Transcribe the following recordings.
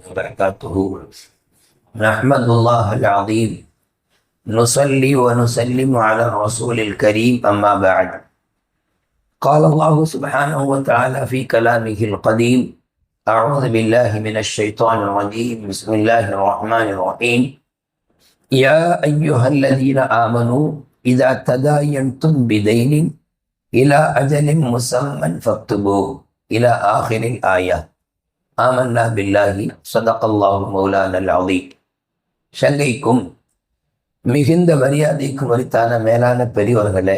وبركاته. نحمد الله العظيم نصلي ونسلم على الرسول الكريم أما بعد. قال الله سبحانه وتعالى في كلامه القديم: أعوذ بالله من الشيطان الرجيم. بسم الله الرحمن الرحيم. يا أيها الذين آمنوا إذا تداينتم بدين إلى أجل مسمى فاكتبوه إلى آخر الآية. ஆமன்னா பில்லாஹி ஸதகல்லாஹு மௌலானல் அஸீம். சங்கைக்கும் மிகுந்த மரியாதைக்கும் உரித்தான மேலான பெரியவர்களே,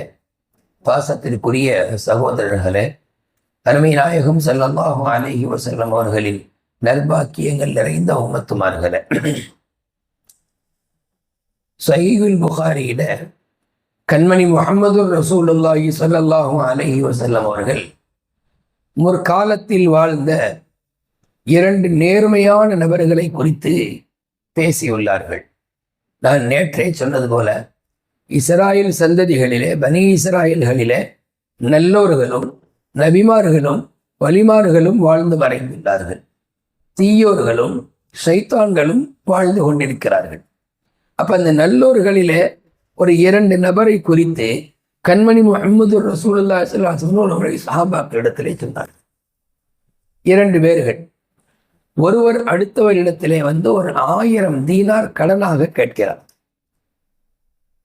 பாசத்திற்குரிய சகோதரர்களே, அருமை நாயகம் ஸல்லல்லாஹு அலைஹி வஸல்லம் அவர்களின் நல்பாக்கியங்கள் நிறைந்த உம்மத்துமார்களே, ஸஹீஹுல் புகாரியில கண்மணி முஹம்மது ரசூலுல்லாஹி ஸல்லல்லாஹு அலைஹி வஸல்லம் அவர்கள் முற்காலத்தில் வாழ்ந்த இரண்டு நேர்மையான நபர்களை குறித்து பேசியுள்ளார்கள். நான் நேற்றே சொன்னது போல, இஸ்ராயேல் சந்ததிகளிலே, பனி இஸ்ராயல்களிலே நல்லோர்களும் நபிமார்களும் வலிமார்களும் வாழ்ந்து மறைந்துள்ளார்கள். தீயோர்களும் ஷைத்தான்களும் வாழ்ந்து கொண்டிருக்கிறார்கள். அப்ப அந்த நல்லோர்களிலே ஒரு இரண்டு நபரை குறித்து கண்மணி முஹம்மது ரசூலுல்லாஹி ஸல்லல்லாஹு அலைஹி வஸல்லம் அவர்கள் சஹாபாக்களிடத்திலே சொன்னார். இரண்டு பேர்கள் ஒருவர் அடுத்தவரிடத்திலே வந்து ஒரு 1000 தீனார் கடனாக கேட்கிறார்.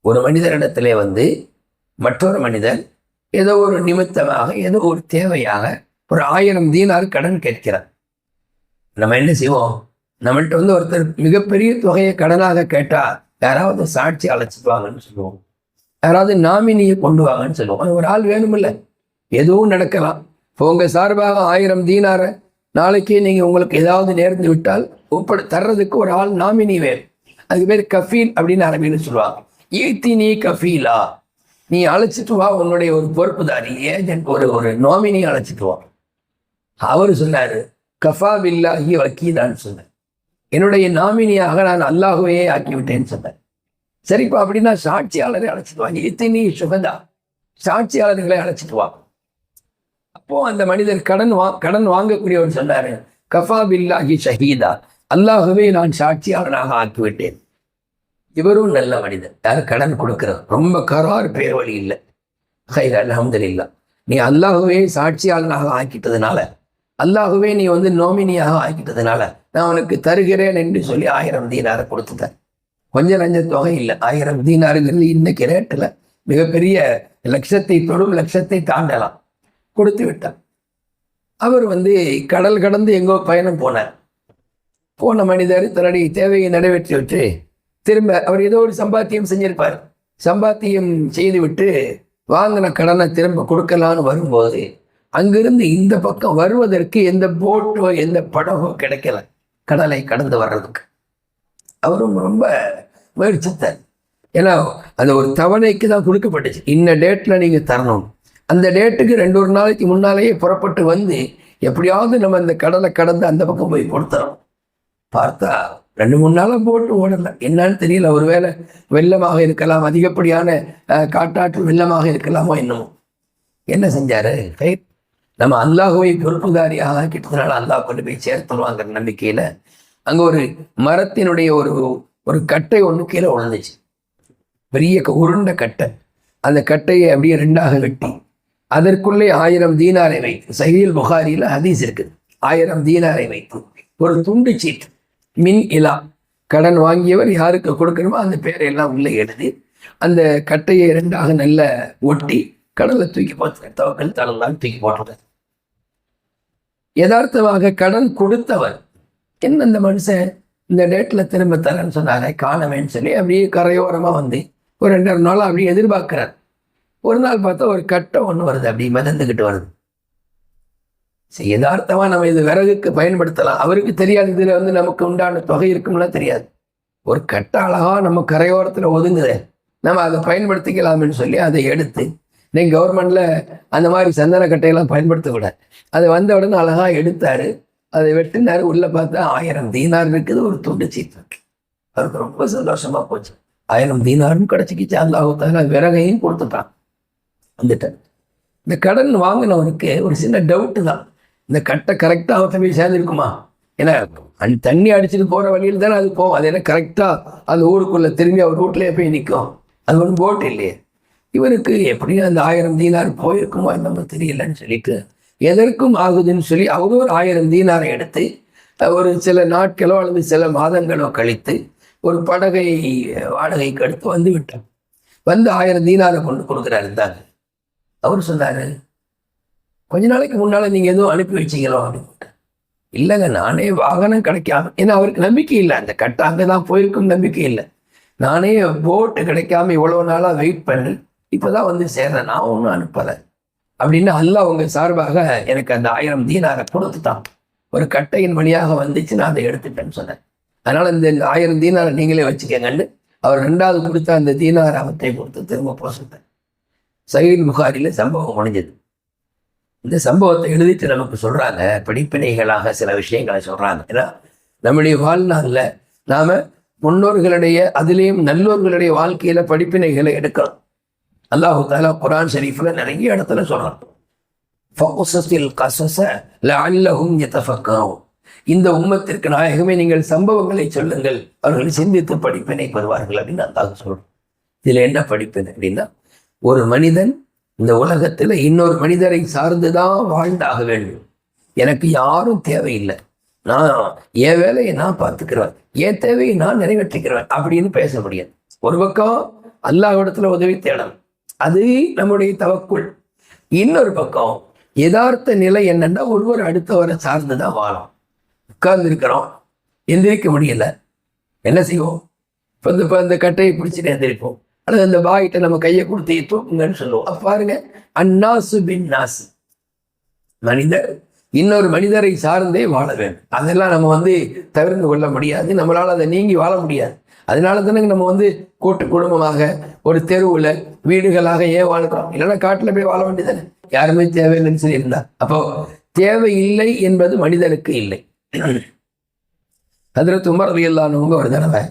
ஒரு மனிதரிடத்திலே வந்து மற்றொரு மனிதர் ஏதோ ஒரு நிமித்தமாக, ஏதோ ஒரு தேவையாக ஒரு 1000 தீனார் கடன் கேட்கிறார். நம்ம என்ன செய்வோம்? நம்மள்கிட்ட வந்து ஒருத்தர் மிகப்பெரிய தொகையை கடனாக கேட்டால் யாராவது சாட்சி அழைச்சிட்டு வாங்கன்னு சொல்லுவோம், யாராவது நாமினியை கொண்டு வாங்கன்னு சொல்லுவோம். ஒரு ஆள் வேணுமில்ல, எதுவும் நடக்கலாம். இப்போ உங்கள் சார்பாக 1000 தீனாரை நாளைக்கே நீங்கள் உங்களுக்கு ஏதாவது நேர்ந்து விட்டால் தர்றதுக்கு ஒரு ஆள் நாமினி வேணும். அதுக்கு பேர் கஃபீல் அப்படின்னு அரபின்னு சொல்லுவாங்க. ஈத்தினி கஃபீலா, நீ அழைச்சிட்டு வா, உன்னுடைய ஒரு பொறுப்புதாரி ஏஜென்ட், ஒரு நாமினி அழைச்சிட்டு வா. அவர் சொன்னார், கஃபா பில்லாஹி வக்கீலான்னு சொன்னார். என்னுடைய நாமினியாக நான் அல்லாஹுவையே ஆக்கிவிட்டேன்னு சொன்னேன். சரிப்பா, அப்படின்னா சாட்சியாளரை அழைச்சிட்டு வாங்க. ஈத்தினி சுகதா, சாட்சியாளர்களை அழைச்சிட்டு வா. அப்போ அந்த மனிதர் கடன் வாங்கக்கூடியவர் சொன்னாரு, கஃபா பில்லாஹி ஷஹீதா, அல்லாஹுவே நான் சாட்சியாளனாக ஆக்கிவிட்டேன். இவரும் நல்ல மனிதர். யார் கடன் கொடுக்கிறார்? ரொம்ப கரார் பேர் வழி இல்லை. ஹைர், அல்ஹம்துலில்லாஹ். நீ அல்லாஹுவே சாட்சியாளனாக ஆக்கிட்டதுனால, அல்லாஹுவே நீ வந்து நோமினியாக ஆக்கிட்டதுனால நான் உனக்கு தருகிறேன் என்று சொல்லி 1000 தீனாரை கொடுத்துட்டேன். கொஞ்சம் நஞ்ச தொகை இல்லை. 1000 தீனாருங்கிறது இன்னைக்கு ரேட்டில் மிகப்பெரிய லட்சத்தை தொடும், லட்சத்தை தாண்டலாம். கொடுத்து விட்டார். அவர் வந்து கடல் கடந்து எங்கோ பயணம் போனார். போன மனிதர் தன்னுடைய தேவையை நிறைவேற்றி விட்டு திரும்ப அவர் ஏதோ ஒரு சம்பாத்தியம் செஞ்சிருப்பார். சம்பாத்தியம் செய்து விட்டு வாங்கின கடனை திரும்ப கொடுக்கலான்னு வரும்போது அங்கிருந்து இந்த பக்கம் வருவதற்கு எந்த போட்டோ எந்த படகோ கிடைக்கல, கடலை கடந்து வர்றதுக்கு. அவரும் ரொம்ப முயற்சித்தார். ஏன்னா அந்த ஒரு தவணைக்கு தான் கொடுக்கப்பட்டுச்சு. இந்த டேட்டில் நீங்கள் தரணும். அந்த டேட்டுக்கு 2-1 நாளைக்கு முன்னாலேயே புறப்பட்டு வந்து எப்படியாவது நம்ம அந்த கடலை கடந்து அந்த பக்கம் போய் கொடுத்துறோம். பார்த்தா 2-3 நாளாக போட்டு ஓடலை. என்னன்னு தெரியல. ஒருவேளை வெள்ளமாக இருக்கலாம், அதிகப்படியான காட்டாற்று வெள்ளமாக இருக்கலாமோ என்னமோ. என்ன செஞ்சாரு? நம்ம அல்லாஹுவை பொறுப்புதாரியாக ஆக்கிட்டதுனால அல்லாஹ் கொண்டு போய் சேர்த்துருவாங்கிற நம்பிக்கையில் அங்கே ஒரு மரத்தினுடைய ஒரு கட்டை ஒன்று கீழே விழுந்துச்சு. பெரிய உருண்ட கட்டை. அந்த கட்டையை அப்படியே 2ஆக வெட்டி அதற்குள்ளே 1000 தீனாரை வைத்து, சஹீஹுல் புகாரியில் ஹதீஸ் இருக்குது, 1000 தீனாரை வைத்து ஒரு துண்டு சீட்டு, மின் இலா, கடன் வாங்கியவர் யாருக்கு கொடுக்கணுமோ அந்த பேரையெல்லாம் உள்ளே எழுதி அந்த கட்டையை 2ஆக நல்ல ஒட்டி கடலை தூக்கி போட்டு தவக்கல் தலலாம் தூக்கி போட்டுட்டார். யதார்த்தமாக கடன் கொடுத்தவர் என்ன, இந்த மனுஷன் இந்த டேட்டில் திரும்ப தரேன்னு சொன்னாரே, காணவேன்னு சொல்லி அப்படியே கரையோரமாக வந்து ஒரு 2 நாள் அப்படியே எதிர்பார்க்கிறார். ஒரு நாள் பார்த்தா ஒரு கட்டை ஒன்று வருது, அப்படி மிதந்துக்கிட்டு வருது. சரி, யதார்த்தமாக நம்ம இது விறகுக்கு பயன்படுத்தலாம். அவருக்கு தெரியாது இதில் வந்து நமக்கு உண்டான தொகை இருக்கும்லாம் தெரியாது. ஒரு கட்டை அழகாக நம்ம கரையோரத்தில் ஒதுங்குதே, நம்ம அதை பயன்படுத்திக்கலாம்னு சொல்லி அதை எடுத்து, நீங்கள் கவர்மெண்ட்டில் அந்த மாதிரி சந்தன கட்டையெல்லாம் பயன்படுத்தக்கூடாது. அது வந்த உடனே அழகாக எடுத்தார், அதை வெட்டினார். உள்ளே பார்த்தா 1000 தீனார் இருக்குது, ஒரு துண்டு சீட்டு இருக்கு. அவருக்கு ரொம்ப சந்தோஷமாக போச்சு. 1000 தீனாரும் கிடச்சிக்கிச்சு. அல்லாஹ் தஆலா விறகையும் கொடுத்துட்டான். வந்துட்டார். இந்த கடன் வாங்கினவனுக்கு ஒரு சின்ன டவுட்டு தான், இந்த கட்டை கரெக்டாக அவர்கிட்ட போய் சேர்ந்துருக்குமா, ஏன்னா தண்ணி அடிச்சுட்டு போகிற வழியில் தானே அது போகும். அது என்ன கரெக்டாக அந்த ஊருக்குள்ளே திரும்பி அவர் வீட்டிலே போய் நிற்கும். அது ஒன்றும் போட்டு இல்லையே. இவருக்கு எப்படியும் அந்த 1000 தீனார் போயிருக்குமோ என்னமோ தெரியலன்னு சொல்லிட்டு எதற்கும் ஆகுதுன்னு சொல்லி அவரும் ஒரு 1000 தீனாரை எடுத்து ஒரு சில நாட்களோ அல்லது சில மாதங்களோ கழித்து ஒரு படகை வாடகைக்கு எடுத்து வந்து விட்டார். வந்து 1000 தீனாரை கொண்டு கொடுக்குறாரு. இருந்தாங்க. அவர் சொன்னார், கொஞ்ச நாளைக்கு முன்னால் நீங்கள் எதுவும் அனுப்பி வச்சிங்களோ அப்படின்னு. இல்லைங்க, நானே வாகனம் கிடைக்காம, ஏன்னா அவருக்கு நம்பிக்கை இல்லை, அந்த கட்டை அங்கே தான் போயிருக்கும் நம்பிக்கை இல்லை. நானே போட்டு கிடைக்காம இவ்வளோ நாளாக வெயிட் பண்ணி இப்போ தான் வந்து சேர்றேன், நான் ஒன்றும் அனுப்பலை அப்படின்னு அல்லாஹ் அவங்க சார்பாக எனக்கு அந்த 1000 தீனாரை கொடுத்துட்டான். ஒரு கட்டையின் வழியாக வந்துச்சு, நான் அதை எடுத்துட்டேன்னு சொன்னேன். அதனால் இந்த 1000 தீனாரை நீங்களே வச்சுக்கங்கன்னு அவர் 2வது கொடுத்த அந்த தீனாரை அவற்றை கொடுத்து திரும்ப போசிட்டேன். சஹீஹ் புகாரியில் சம்பவம் முடிஞ்சது. இந்த சம்பவத்தை எழுதிட்டு நமக்கு சொல்கிறாங்க, படிப்பினைகளாக சில விஷயங்களை சொல்கிறாங்க. ஏன்னா நம்முடைய வாழ்நாளில் நாம் முன்னோர்களுடைய அதிலேயும் நல்லோர்களுடைய வாழ்க்கையில் படிப்பினைகளை எடுக்கலாம். அல்லாஹு தஆலா குர்ஆன் ஷரீஃபில் நிறைய இடத்துல சொல்கிறான், ஃபக்ஸஸில் கஸஸ லஅல்லஹும் யதஃபக்கரூன். இந்த உம்மத்திற்கு நாயகமே நீங்கள் சம்பவங்களை சொல்லுங்கள், அவர்கள் சிந்தித்து படிப்பினை பெறுவார்கள் அப்படின்னு அல்லாஹ் சொல்கிறோம். இதில் என்ன படிப்பினை அப்படின்னா, ஒரு மனிதன் இந்த உலகத்தில் இன்னொரு மனிதரை சார்ந்துதான் வாழ்ந்தாக வேண்டும். எனக்கு யாரும் தேவையில்லை, நான் என் வேலையை நான் பார்த்துக்கிறேன், என் தேவையை நான் நிறைவேற்றிக்கிறேன் அப்படின்னு பேச முடியாது. ஒரு பக்கம் அல்லாஹ்விடத்துல உதவி தேடணும், அது நம்முடைய தவக்குள். இன்னொரு பக்கம் யதார்த்த நிலை என்னன்னா, ஒருவர் அடுத்தவரை சார்ந்துதான் வாழும். உட்கார்ந்து இருக்கிறோம், எந்திரிக்க முடியல, என்ன செய்வோம்? இப்போ இந்த கட்டையை பிடிச்சிட்டு எந்திரிப்போம், அல்லது அந்த பாய்கிட்ட நம்ம கையை கொடுத்து தூக்குங்கன்னு சொல்லுவோம். அப்ப பாருங்க, அன்னாசு பின் நாசு, மனிதர் இன்னொரு மனிதரை சார்ந்தே வாழ வேண்டும். அதெல்லாம் நம்ம தவிர்த்து கொள்ள முடியாது, நம்மளால் அதை நீங்கி வாழ முடியாது. அதனால தானே நம்ம கூட்டு குடும்பமாக ஒரு தெருவில் வீடுகளாக ஏன் வாழ்கிறோம்? இல்லைன்னா காட்டில் போய் வாழ வேண்டியதானே, யாருமே தேவையில்லைன்னு சொல்லியிருந்தா. அப்போ தேவையில்லை என்பது மனிதனுக்கு இல்லை. ஹஜ்ரத் உமர் ரலியல்லாஹு அன்ஹு ஒரு தடவை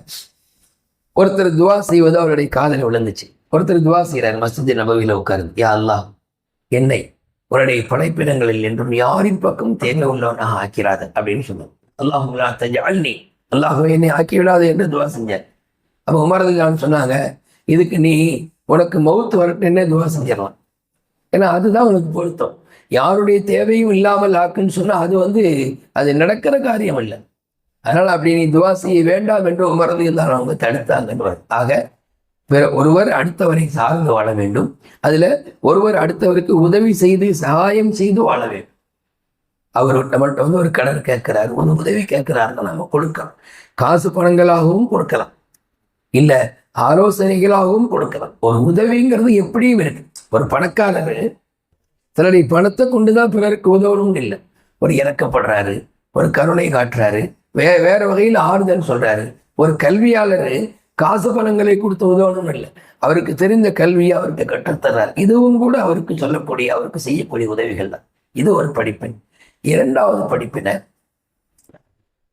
ஒருத்தர் துவா செய்வது அவருடைய காதல விழுந்துச்சு. ஒருத்தர் துவா செய்கிறார் மஸ்ஜித் நபவியில் உட்கார்ந்து, யா அல்லாஹ், என்னை உன்னுடைய படைப்பிடங்களில் என்றும் யாரின் பக்கம் தேவை உள்ளவனாக ஆக்கிறாது அப்படின்னு சொன்னார். அல்லாஹுல்லா தஜஅல்னி, அல்லாஹுவே என்னை ஆக்கி விடாது என்று துவா செஞ்சார். அப்போ உமர் ரலியல்லாஹு சொன்னாங்க, இதுக்கு நீ உனக்கு மௌத்து வரட்டுன்னே துவா செஞ்சிடலாம், ஏன்னா அதுதான் உனக்கு பொருத்தம். யாருடைய தேவையும் இல்லாமல் ஆக்குன்னு சொன்னால் அது நடக்கிற காரியம் இல்லை. அதனால் அப்படி நீ துவா செய்ய வேண்டாம் என்று உமர் ரலியல்லாஹு அவங்க தடுத்தாங்க. ஆக ஒருவர் அடுத்தவரை சார்ந்து வாழ வேண்டும், அதுல ஒருவர் அடுத்தவருக்கு உதவி செய்து சகாயம் செய்து வாழ வேண்டும். அவர் நம்மள்கிட்ட ஒரு கடன் கேட்கிறார், ஒரு உதவி கேட்கிறாருன்னு நம்ம கொடுக்கலாம். காசு பணங்களாகவும் கொடுக்கலாம், இல்ல ஆலோசனைகளாகவும் கொடுக்கலாம். ஒரு உதவிங்கிறது எப்படியும் இருக்கு. ஒரு பணக்காரர் தன்னுடைய பணத்தை கொண்டுதான் பிறருக்கு உதவணும் இல்லை, ஒரு இறக்கப்படுறாரு, ஒரு கருணை காட்டுறாரு, வேற வகையில் ஆறுதல் சொல்றாரு. ஒரு கல்வியாளர் காசு பணங்களை கொடுத்து உதவணும் இல்லை, அவருக்கு தெரிந்த கல்வியை அவருக்கு கற்றுத்தர்றார். இதுவும் கூட அவருக்கு சொல்லக்கூடிய, அவருக்கு செய்யக்கூடிய உதவிகள் தான். இது ஒரு படிப்பினை. 2வது படிப்பினை,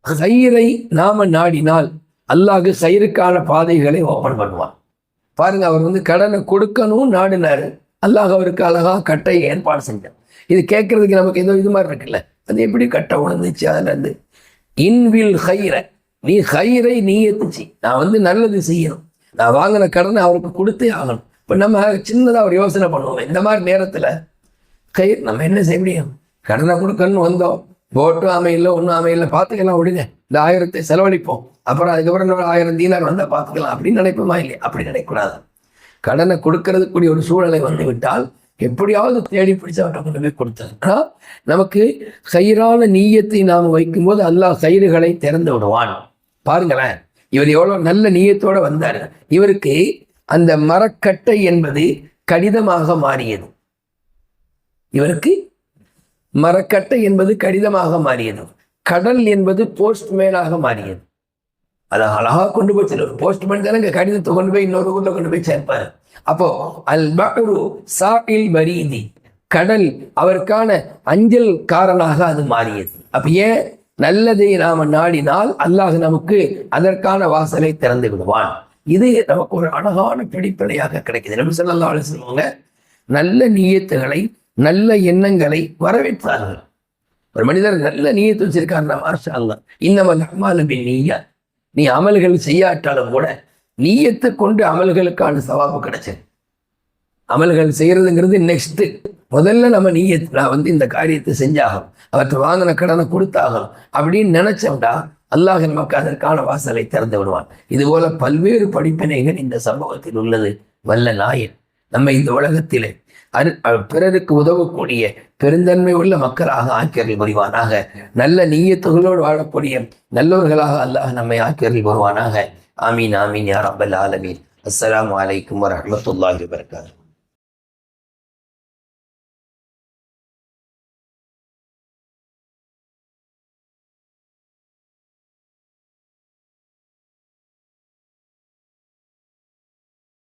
கயிறை நாம நாடினால் அல்லாஹ் கயிறுக்கான பாதைகளை ஓப்பன் பண்ணுவான். பாருங்க, அவர் கடனை கொடுக்கணும் நாடினாரு, அல்லாஹ் அவருக்கு அழகா கட்டை ஏற்பாடு செஞ்சான். இது கேட்கறதுக்கு நமக்கு ஏதோ இது மாதிரி இருக்குல்ல, அது எப்படி கட்டை உணர்ந்துச்சு? அதுல இன்வில் கயிறை, நீ கயிறை நீயத்துச்சு, நான் நல்லது செய்யணும், நான் வாங்கின கடனை அவருக்கு கொடுத்தே ஆகணும். இப்போ நம்ம சின்னதாக ஒரு யோசனை பண்ணுவோம், இந்த மாதிரி நேரத்தில் கயிறு நம்ம என்ன செய்ய முடியும்? கடனை கொடுக்கணும்னு வந்தோம், போட்டும் அமையில்லை, ஒன்றும் அமையில்லை, பார்த்துக்கலாம், விடுங்க, இந்த 1000 செலவழிப்போம், அப்புறம் அதுக்கப்புறம் 1000 தீனார் வந்தால் பார்த்துக்கலாம் அப்படின்னு நினைப்போமா? இல்லையா? அப்படி நினைக்கக்கூடாது. கடனை கொடுக்கறதுக்குரிய ஒரு சூழலை விட்டால் எப்படியாவது தேடி பிடிச்சு அவர்கிட்ட கொண்டு போய் கொடுத்தாரு. ஆனால் நமக்கு கயிறான நீயத்தை நாம் வைக்கும்போது அல்லாஹ் கயிறுகளை திறந்து விடுவான். பாருங்களேன், இவர் எவ்வளோ நல்ல நீயத்தோட வந்தார். இவருக்கு அந்த மரக்கட்டை என்பது கடிதமாக மாறியது. இவருக்கு மரக்கட்டை என்பது கடிதமாக மாறியது. கடல் என்பது போஸ்ட்மேனாக மாறியது. அதை அழகா கொண்டு போய் ஒரு போஸ்ட்மேன் தானே இங்கே கடிதத்தை கொண்டு போய் இன்னொரு ஊரில் கொண்டு போய் சேர்ப்பாரு. அப்போ அல் பஹ்ரு சாஇல் பரீதி, கடல் அவருக்கான அஞ்சல் காரனாக அது மாறியது. அப்ப ஏன்? நல்லதை நாம நாடினால் அல்லாஹ் நமக்கு அதற்கான வாசலை திறந்து விடுவான். இது நமக்கு ஒரு அழகான படிப்பினையாக கிடைக்குது. நபி ஸல்லல்லாஹு அலைஹி வஸல்லம் நல்ல நியத்துகளை, நல்ல எண்ணங்களை வரவேற்றார்கள். ஒரு மனிதர் நல்ல நீயத்து வச்சிருக்காருன்னா மாஷா அல்லாஹ் இன்னமல் அமாலு பின்னிய்யாத். நீ அமல்கள் செய்யாட்டாலும் கூட நீயத்தை கொண்டு அமல்களுக்கான சவாபு கிடைச்சது. அமல்கள் செய்யறதுங்கிறது நெக்ஸ்ட். முதல்ல நம்ம நீயத், நான் இந்த காரியத்தை செஞ்சாகணும், அவற்றை வாங்கின கடனை கொடுத்தாகணும் அப்படின்னு நினைச்சோம்டா அல்லாஹ் நமக்கு அதற்கான வாசலை திறந்து விடுவான். இது போல பல்வேறு படிப்பினைகள் இந்த சம்பவத்தில் உள்ளது. வல்ல நாயன் நம்ம இந்த உலகத்திலே பிறருக்கு உதவக்கூடிய பெருந்தன்மை உள்ள மக்களாக ஆக்கியர்கள் புரிவானாக. நல்ல நீயத்துகளோடு வாழக்கூடிய நல்லவர்களாக அல்லாஹ் நம்மை ஆக்கியர்கள் வருவானாக. ஆமீன் ஆமீன் யா ரப்பல் ஆலமீன். அஸ்ஸலாமு அலைக்கும் வரஹ்மத்துல்லாஹி வபரகாத்துஹு.